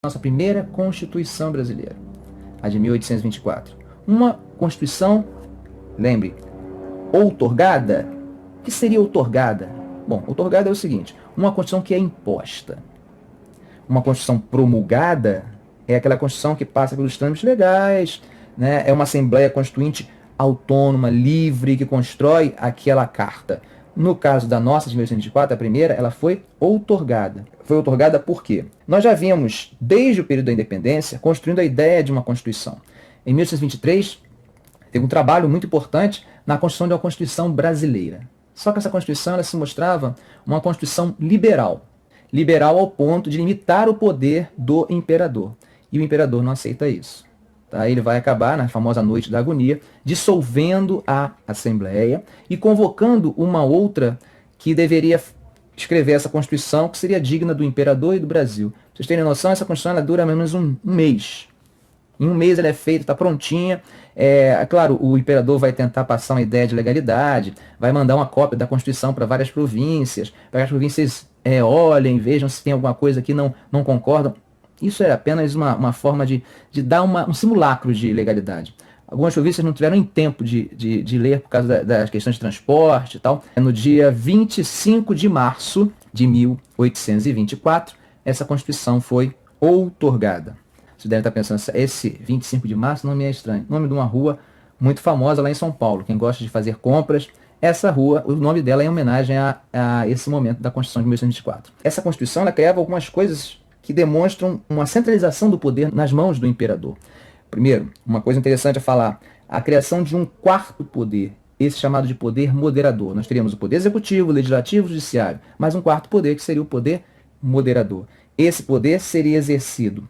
nossa primeira Constituição brasileira, a de 1824. Uma Constituição, lembre, outorgada. O que seria outorgada? Bom, outorgada é o seguinte, uma Constituição que é imposta. Uma Constituição promulgada é aquela Constituição que passa pelos trâmites legais, né? É uma Assembleia Constituinte autônoma, livre, que constrói aquela carta. No caso da nossa de 1824, a primeira, ela foi outorgada. Foi outorgada por quê? Nós já vínhamos, desde o período da independência, construindo a ideia de uma Constituição. Em 1823, teve um trabalho muito importante na construção de uma Constituição brasileira. Só que essa Constituição ela se mostrava uma Constituição liberal. Liberal ao ponto de limitar o poder do imperador. E o imperador não aceita isso. Tá? Ele vai acabar, na famosa Noite da Agonia, dissolvendo a Assembleia e convocando uma outra que deveria escrever essa Constituição que seria digna do imperador e do Brasil. Pra vocês terem noção, essa Constituição ela dura menos um mês. Em um mês ela é feita, está prontinha. Claro, o imperador vai tentar passar uma ideia de legalidade, vai mandar uma cópia da Constituição para várias províncias, para que as províncias olhem, vejam se tem alguma coisa que não concordam. Isso é apenas uma forma de dar um simulacro de legalidade. Algumas províncias não tiveram nem tempo de ler por causa das questões de transporte e tal. No dia 25 de março de 1824, essa Constituição foi outorgada. Você deve estar pensando, esse 25 de março não me é estranho. Nome de uma rua muito famosa lá em São Paulo. Quem gosta de fazer compras, essa rua, o nome dela é em homenagem a esse momento da Constituição de 1824. Essa Constituição ela criava algumas coisas que demonstram uma centralização do poder nas mãos do imperador. Primeiro, uma coisa interessante a falar, a criação de um quarto poder, esse chamado de poder moderador. Nós teríamos o poder executivo, o legislativo, o judiciário, mas um quarto poder que seria o poder moderador. Esse poder seria exercido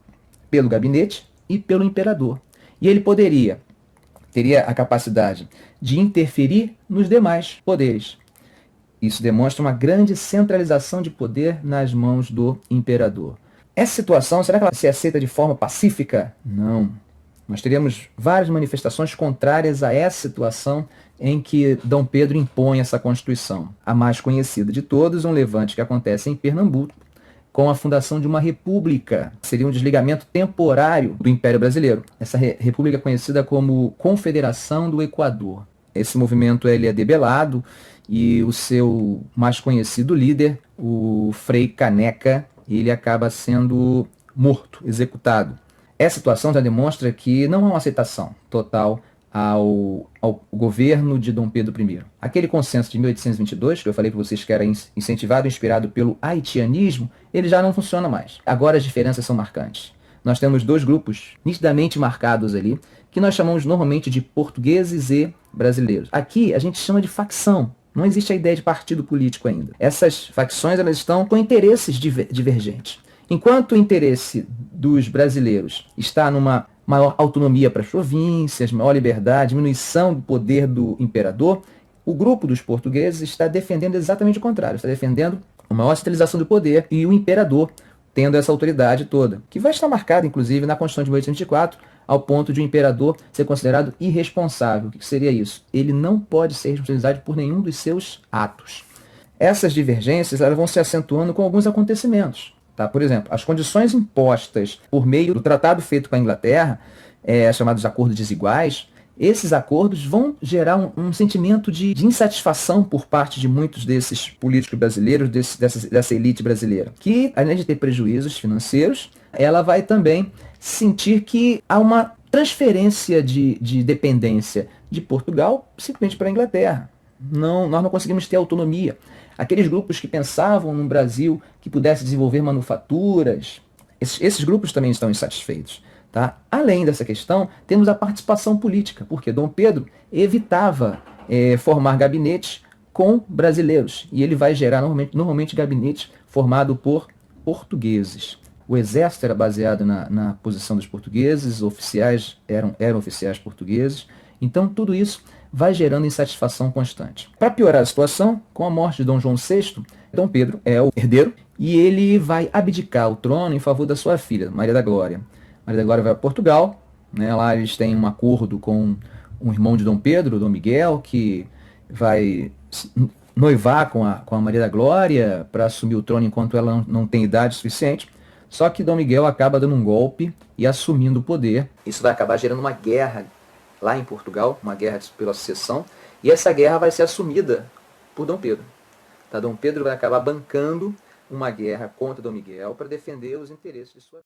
pelo gabinete e pelo imperador. E ele teria a capacidade de interferir nos demais poderes. Isso demonstra uma grande centralização de poder nas mãos do imperador. Essa situação, será que ela se aceita de forma pacífica? Não. Nós teríamos várias manifestações contrárias a essa situação em que Dom Pedro impõe essa Constituição. A mais conhecida de todas, um levante que acontece em Pernambuco, com a fundação de uma república. Seria um desligamento temporário do Império Brasileiro. Essa república é conhecida como Confederação do Equador. Esse movimento ele é debelado e o seu mais conhecido líder, o Frei Caneca, ele acaba sendo morto, executado. Essa situação já demonstra que não há uma aceitação total ao governo de Dom Pedro I. Aquele consenso de 1822, que eu falei para vocês que era incentivado e inspirado pelo haitianismo, ele já não funciona mais. Agora as diferenças são marcantes. Nós temos dois grupos nitidamente marcados ali, que nós chamamos normalmente de portugueses e brasileiros. Aqui a gente chama de facção. Não existe a ideia de partido político ainda. Essas facções elas estão com interesses divergentes. Enquanto o interesse dos brasileiros está numa maior autonomia para as províncias, maior liberdade, diminuição do poder do imperador, o grupo dos portugueses está defendendo exatamente o contrário, está defendendo a maior centralização do poder e o imperador tendo essa autoridade toda, que vai estar marcada, inclusive, na Constituição de 1824, ao ponto de o imperador ser considerado irresponsável. O que seria isso? Ele não pode ser responsabilizado por nenhum dos seus atos. Essas divergências elas vão se acentuando com alguns acontecimentos. Tá? Por exemplo, as condições impostas por meio do tratado feito com a Inglaterra, chamados acordos desiguais, esses acordos vão gerar um sentimento de insatisfação por parte de muitos desses políticos brasileiros, dessa elite brasileira, que, além de ter prejuízos financeiros, ela vai também sentir que há uma transferência de dependência de Portugal simplesmente para a Inglaterra. Nós não conseguimos ter autonomia. Aqueles grupos que pensavam num Brasil que pudesse desenvolver manufaturas, esses grupos também estão insatisfeitos. Tá? Além dessa questão, temos a participação política, porque Dom Pedro evitava formar gabinetes com brasileiros, e ele vai gerar normalmente gabinetes formados por portugueses. O exército era baseado na posição dos portugueses, oficiais eram oficiais portugueses, então tudo isso vai gerando insatisfação constante. Para piorar a situação, com a morte de Dom João VI, Dom Pedro é o herdeiro, e ele vai abdicar o trono em favor da sua filha, Maria da Glória. Maria da Glória vai a Portugal, né? Lá eles têm um acordo com um irmão de Dom Pedro, Dom Miguel, que vai noivar com a Maria da Glória para assumir o trono enquanto ela não tem idade suficiente. Só que Dom Miguel acaba dando um golpe e assumindo o poder. Isso vai acabar gerando uma guerra lá em Portugal, uma guerra pela sucessão, e essa guerra vai ser assumida por Dom Pedro. Tá? Dom Pedro vai acabar bancando uma guerra contra Dom Miguel para defender os interesses de sua